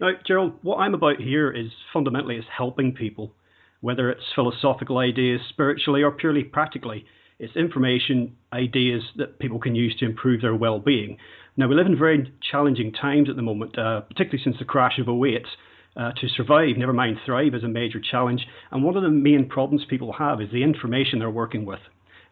Now, Gerald, what I'm about here is fundamentally is helping people, whether it's philosophical ideas, spiritually, or purely practically. It's information, ideas that people can use to improve their well-being. Now, we live in very challenging times at the moment, particularly since the crash of '08. To survive, never mind thrive, is a major challenge. And one of the main problems people have is the information they're working with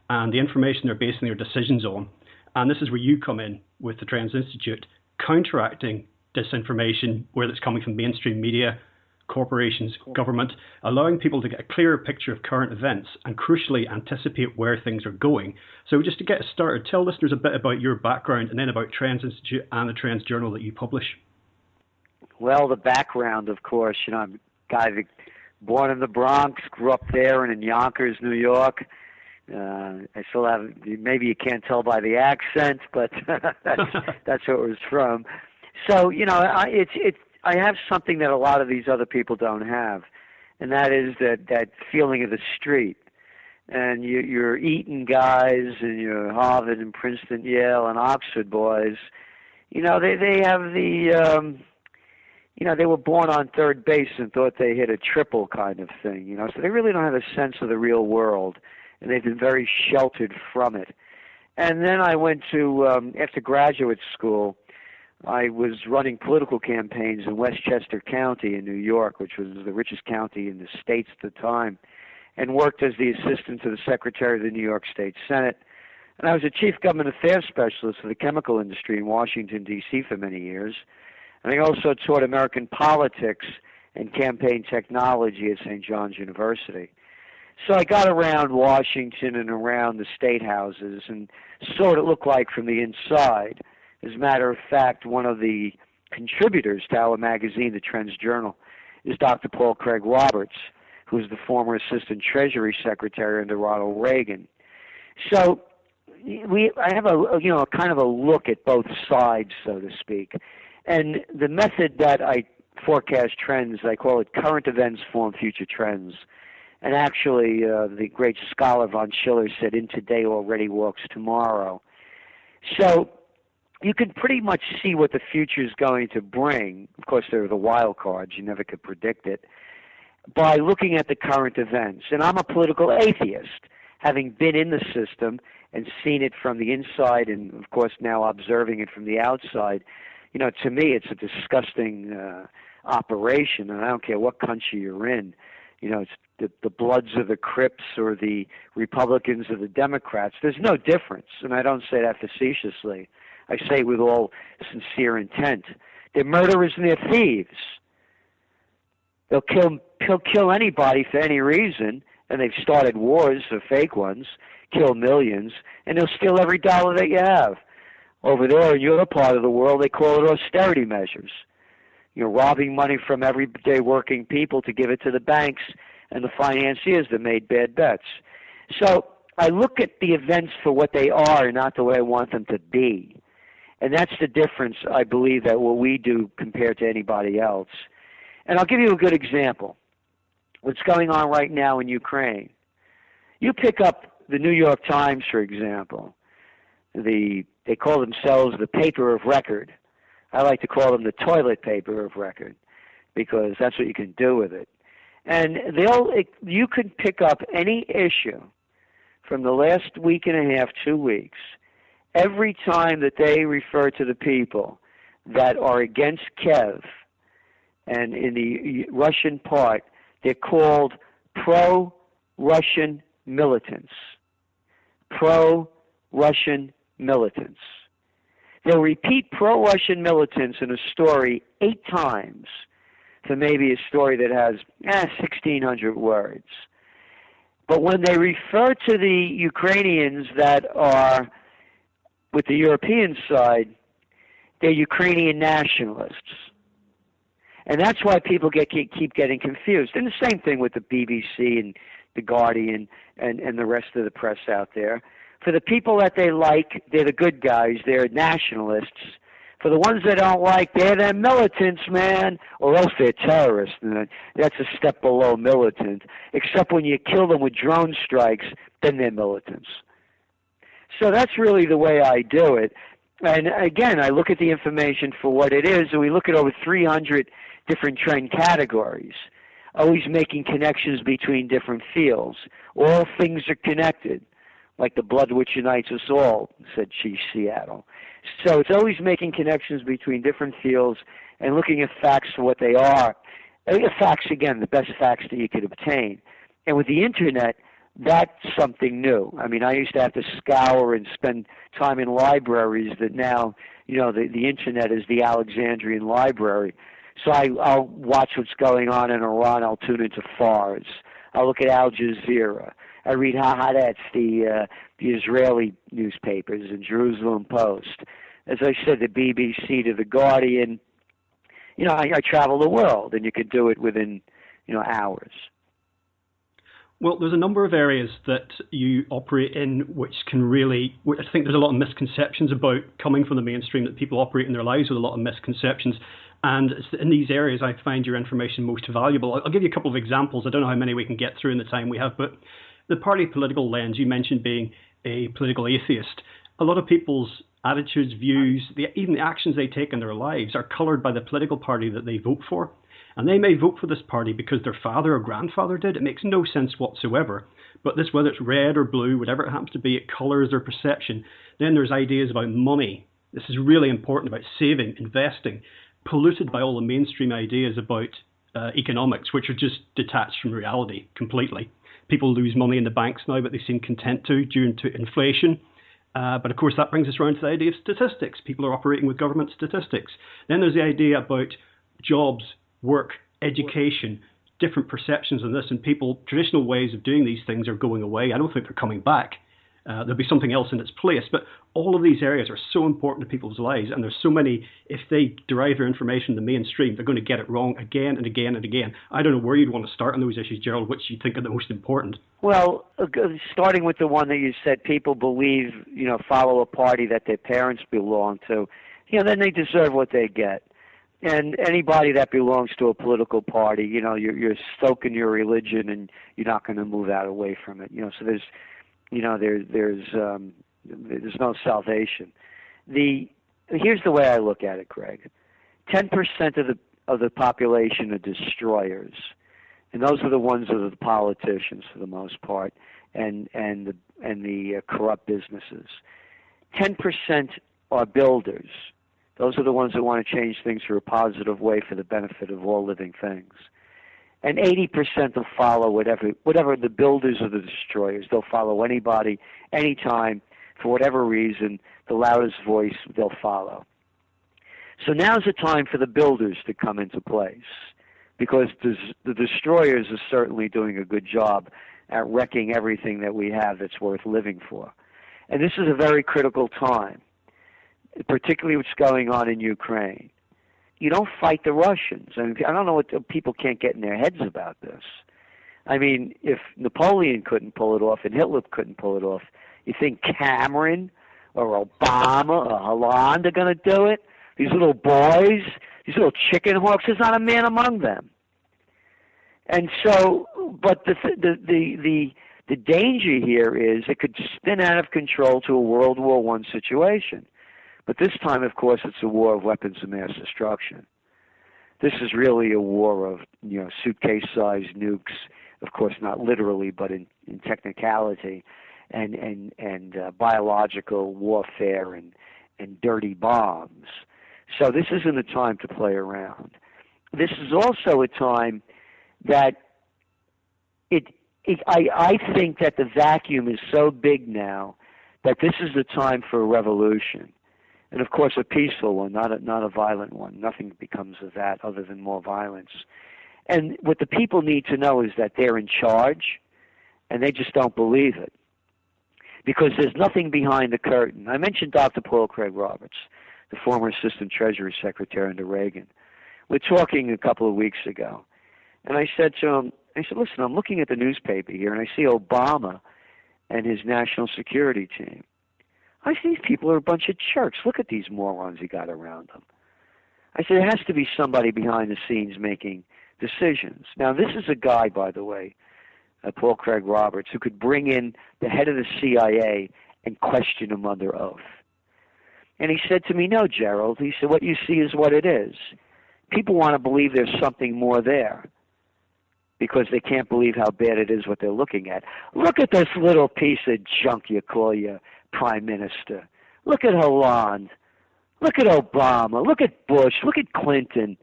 and the information they're basing their decisions on. And this is where you come in with the Trends Institute, counteracting disinformation, whether it's coming from mainstream media, corporations, government, allowing people to get a clearer picture of current events and crucially anticipate where things are going. So just to get us started, tell listeners a bit about your background and then about Trends Institute and the Trends Journal that you publish. Well, the background, of course, I'm a guy that born in the Bronx, grew up there and in Yonkers, New York. I still have, maybe you can't tell by the accent, but that's where it was from. So, I have something that a lot of these other people don't have, and that is that feeling of the street. And you're Eton guys and you're Harvard and Princeton, Yale, and Oxford boys. They have the... they were born on third base and thought they hit a triple kind of thing, so they really don't have a sense of the real world, and they've been very sheltered from it. And then I went to, after graduate school, I was running political campaigns in Westchester County in New York, which was the richest county in the states at the time, and worked as the assistant to the Secretary of the New York State Senate. And I was a chief government affairs specialist for the chemical industry in Washington, D.C. for many years. And I also taught American politics and campaign technology at St. John's University. So I got around Washington and around the state houses and saw what it looked like from the inside. As a matter of fact, one of the contributors to our magazine, the TrendsJournal, is Dr. Paul Craig Roberts, who was the former Assistant Treasury Secretary under Ronald Reagan. So I have a kind of a look at both sides, so to speak. And the method that I forecast trends, I call it current events form future trends. And actually, the great scholar von Schiller said, "In today already walks tomorrow." So you can pretty much see what the future is going to bring. Of course, there are the wild cards. You never could predict it. By looking at the current events. And I'm a political atheist, having been in the system and seen it from the inside and, of course, now observing it from the outside. To me, it's a disgusting operation, and I don't care what country you're in. It's the Bloods of the Crips or the Republicans or the Democrats. There's no difference, and I don't say that facetiously. I say it with all sincere intent. They're murderers and they're thieves. They'll kill anybody for any reason, and they've started wars, or fake ones, kill millions, and they'll steal every dollar that you have. Over there in your part of the world, they call it austerity measures. Robbing money from everyday working people to give it to the banks and the financiers that made bad bets. So I look at the events for what they are, not the way I want them to be. And that's the difference, I believe, that what we do compared to anybody else. And I'll give you a good example. What's going on right now in Ukraine. You pick up the New York Times, for example. They call themselves the paper of record. I like to call them the toilet paper of record because that's what you can do with it. And you can pick up any issue from the last week and a half, 2 weeks, every time that they refer to the people that are against Kiev, and in the Russian part, they're called pro-Russian militants. Pro-Russian militants. They'll repeat pro-Russian militants in a story 8 times for maybe a story that has 1,600 words. But when they refer to the Ukrainians that are with the European side, they're Ukrainian nationalists. And that's why people keep getting confused. And the same thing with the BBC and the Guardian and the rest of the press out there. For the people that they like, they're the good guys. They're nationalists. For the ones they don't like, they're militants, man, or else they're terrorists. And that's a step below militant. Except when you kill them with drone strikes, then they're militants. So that's really the way I do it. And again, I look at the information for what it is, and we look at over 300 different trend categories, always making connections between different fields. All things are connected, like the blood which unites us all, said Chief Seattle. So it's always making connections between different fields and looking at facts for what they are. Facts, again, the best facts that you could obtain. And with the Internet, that's something new. I mean, I used to have to scour and spend time in libraries that now, the Internet is the Alexandrian library. So I'll watch what's going on in Iran. I'll tune into Fars. I'll look at Al Jazeera. I read Haaretz, the Israeli newspapers, and Jerusalem Post. As I said, the BBC to the Guardian. I travel the world, and you could do it within, hours. Well, there's a number of areas that you operate in which I think there's a lot of misconceptions about coming from the mainstream, that people operate in their lives with a lot of misconceptions. And it's in these areas I find your information most valuable. I'll give you a couple of examples. I don't know how many we can get through in the time we have, but the party political lens, you mentioned being a political atheist. A lot of people's attitudes, views, even the actions they take in their lives are coloured by the political party that they vote for. And they may vote for this party because their father or grandfather did. It makes no sense whatsoever. But this, whether it's red or blue, whatever it happens to be, it colours their perception. Then there's ideas about money. This is really important, about saving, investing, polluted by all the mainstream ideas about economics, which are just detached from reality completely. People lose money in the banks now, but they seem content to due to inflation. But of course, that brings us around to the idea of statistics. People are operating with government statistics. Then there's the idea about jobs, work, education, different perceptions on this, and traditional ways of doing these things are going away. I don't think they're coming back. There'll be something else in its place. But all of these areas are so important to people's lives, and there's so many, if they derive their information in the mainstream, they're going to get it wrong again and again and again. I don't know where you'd want to start on those issues, Gerald, which you think are the most important. Well, starting with the one that you said, people believe, follow a party that their parents belong to, then they deserve what they get. And anybody that belongs to a political party, you're stoking your religion, and you're not going to move out away from it. So there's no salvation. Here's the way I look at it, Greg. 10% of the population are destroyers, and those are the ones that are the politicians for the most part, and the corrupt businesses. 10% are builders. Those are the ones that want to change things for a positive way for the benefit of all living things. And 80% will follow whatever the builders or the destroyers. They'll follow anybody, anytime, for whatever reason, the loudest voice they'll follow. So now's the time for the builders to come into place, because the destroyers are certainly doing a good job at wrecking everything that we have that's worth living for. And this is a very critical time, particularly what's going on in Ukraine. You don't fight the Russians. I mean, I don't know what people can't get in their heads about this. I mean, if Napoleon couldn't pull it off and Hitler couldn't pull it off, you think Cameron or Obama or Hollande are going to do it? These little boys, these little chicken hawks, there's not a man among them. And so, but the danger here is it could spin out of control to a World War I situation. But this time, of course, it's a war of weapons of mass destruction. This is really a war of, suitcase-sized nukes, of course not literally, but in technicality, and biological warfare and dirty bombs. So this isn't a time to play around. This is also a time that I think that the vacuum is so big now that this is the time for a revolution. And of course, a peaceful one, not a violent one. Nothing becomes of that other than more violence. And what the people need to know is that they're in charge, and they just don't believe it, because there's nothing behind the curtain. I mentioned Dr. Paul Craig Roberts, the former Assistant Treasury Secretary under Reagan. We're talking a couple of weeks ago, and I said to him, listen, I'm looking at the newspaper here, and I see Obama and his national security team. I see these people are a bunch of jerks. Look at these morons he got around them. I said, there has to be somebody behind the scenes making decisions. Now, this is a guy, by the way, Paul Craig Roberts, who could bring in the head of the CIA and question him under oath. And he said to me, no, Gerald. He said, what you see is what it is. People want to believe there's something more there because they can't believe how bad it is what they're looking at. Look at this little piece of junk you call your prime minister. Look at Hollande. Look at Obama. Look at Bush. Look at Clinton.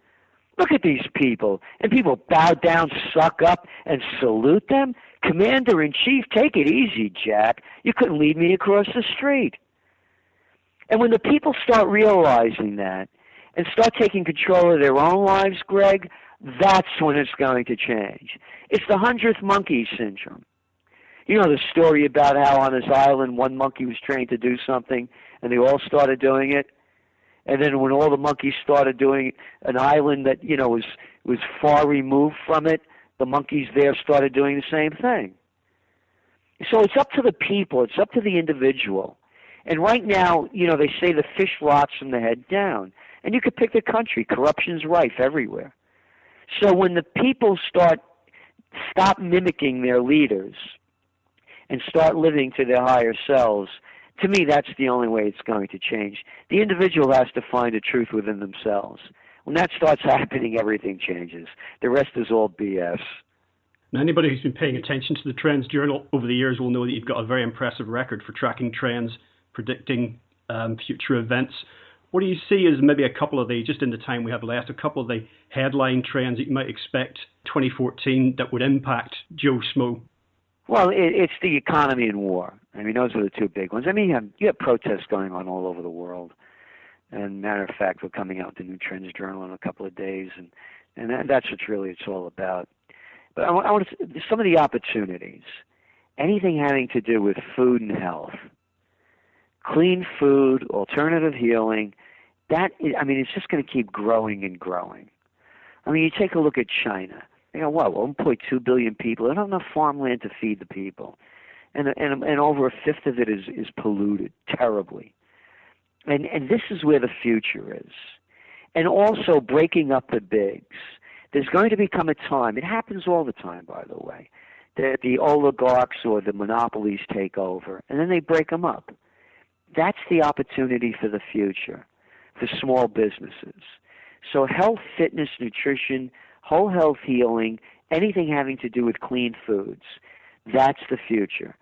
Look at these people. And people bow down, suck up, and salute them? Commander-in-Chief, take it easy, Jack. You couldn't lead me across the street. And when the people start realizing that and start taking control of their own lives, Greg, that's when it's going to change. It's the 100th monkey syndrome. You know the story about how on this island one monkey was trained to do something and they all started doing it? And then when all the monkeys started doing it, an island that, you know, was far removed from it, the monkeys there started doing the same thing. So it's up to the people. It's up to the individual. And right now, you know, they say the fish rots from the head down. And you could pick the country. Corruption's rife everywhere. So when the people stop mimicking their leaders and start living to their higher selves, to me, that's the only way it's going to change. The individual has to find the truth within themselves. When that starts happening, everything changes. The rest is all BS. Now, anybody who's been paying attention to the Trends Journal over the years will know that you've got a very impressive record for tracking trends, predicting future events. What do you see as maybe a couple of the, just in the time we have left, a couple of the headline trends that you might expect 2014 that would impact Joe Schmo? Well, it's the economy and war. I mean, those are the two big ones. I mean, you have protests going on all over the world. And matter of fact, we're coming out with the new Trends Journal in a couple of days, and that's what really it's all about. But I want to some of the opportunities, anything having to do with food and health, clean food, alternative healing, it's just going to keep growing and growing. I mean, you take a look at China. You know, 1.2 billion people. They don't have enough farmland to feed the people. And over a fifth of it is polluted terribly. And this is where the future is. And also breaking up the bigs. There's going to become a time, it happens all the time, by the way, that the oligarchs or the monopolies take over, and then they break them up. That's the opportunity for the future, for small businesses. So health, fitness, nutrition, whole health healing, anything having to do with clean foods, that's the future.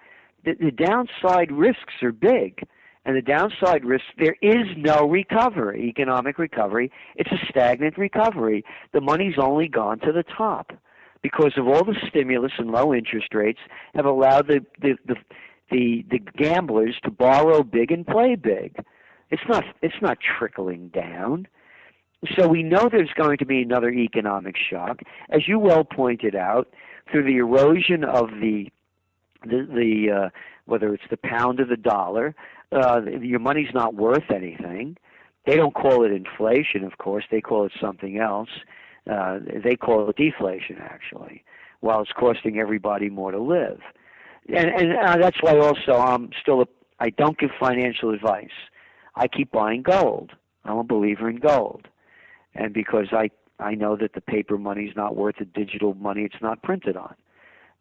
The downside risks are big. And the downside risk, there is no recovery, economic recovery. It's a stagnant recovery. The money's only gone to the top because of all the stimulus and low interest rates have allowed the gamblers to borrow big and play big. It's not trickling down. So we know there's going to be another economic shock, as you well pointed out, through the erosion of the whether it's the pound or the dollar. Your money's not worth anything. They don't call it inflation, of course. They call it something else. They call it deflation, actually, while it's costing everybody more to live. And that's why also I don't give financial advice. I keep buying gold. I'm a believer in gold. And because I know that the paper money's not worth the digital money it's not printed on.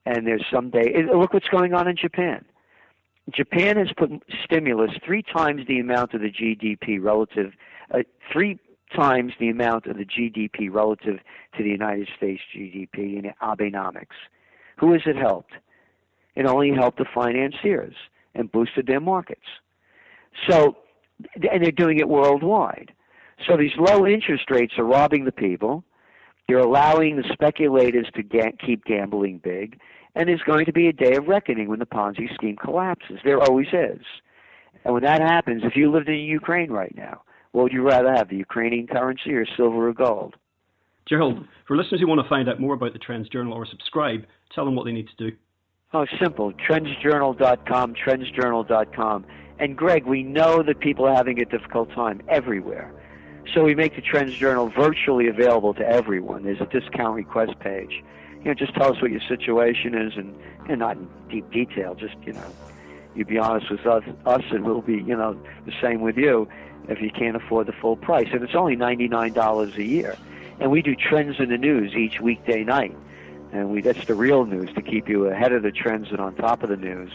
And there's someday, look what's going on in Japan. Japan has put stimulus 3 times the amount of the GDP relative, 3 times the amount of the GDP relative to the United States GDP in Abenomics. Who has it helped? It only helped the financiers and boosted their markets. So, and they're doing it worldwide. So these low interest rates are robbing the people. They're allowing the speculators to keep gambling big. And there's going to be a day of reckoning when the Ponzi scheme collapses. There always is. And when that happens, if you lived in Ukraine right now, what would you rather have, the Ukrainian currency or silver or gold? Gerald, for listeners who want to find out more about the Trends Journal or subscribe, tell them what they need to do. Oh, simple. TrendsJournal.com, TrendsJournal.com. And Greg, we know that people are having a difficult time everywhere. So we make the Trends Journal virtually available to everyone. There's a discount request page. Just tell us what your situation is, and not in deep detail. Just, you be honest with us, and we'll be, the same with you if you can't afford the full price. And it's only $99 a year. And we do Trends in the News each weekday night. And that's the real news, to keep you ahead of the trends and on top of the news.